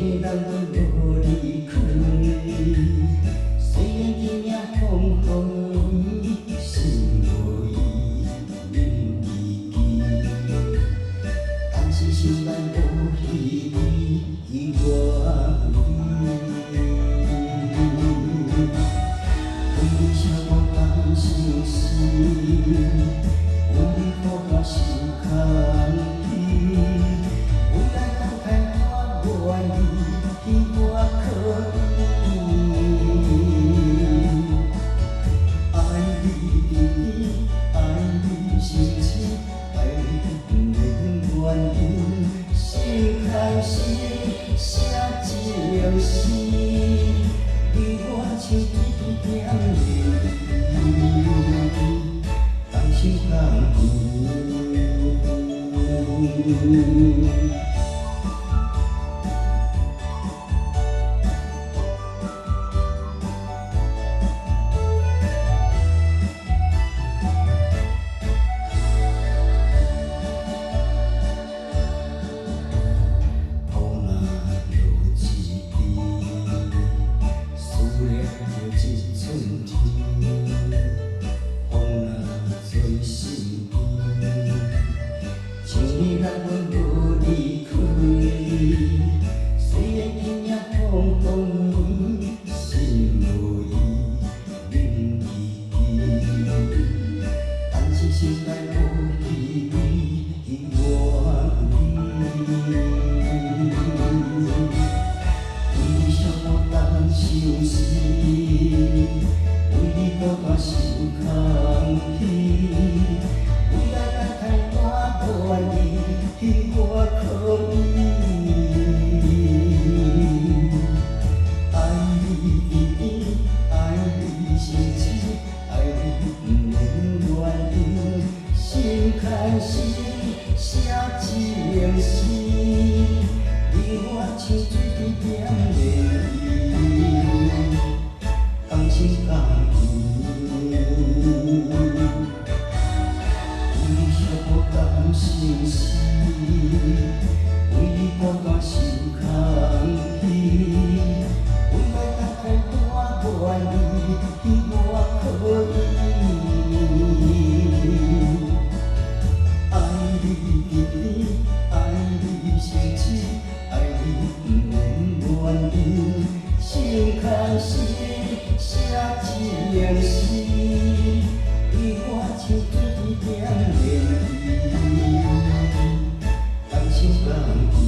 的人阮无离开，虽然今夜风雨，心无伊忍依依，但是心内无希望。为你想我甘心死，为你苦我心空虚，为咱分开我愿意，我可以。爱你，爱你深深，爱你不免怨言，心开心写情诗，你我像一点泪，同心同意。咱阮无离开，虽然今夜风雨，心无伊忍依依，但是心内无希望。为你想我担心死，为你孤单心空虚。我可以爱你，爱你深深，爱你不免怨言，心开心写情诗，你我像水一点泪，同心同意。甘心死，为你孤单心空虚，为爱分开我愿意，我可以。爱你，爱你深深，爱你不免怨言，心开心写情诗，你我像一点泪。同心同意。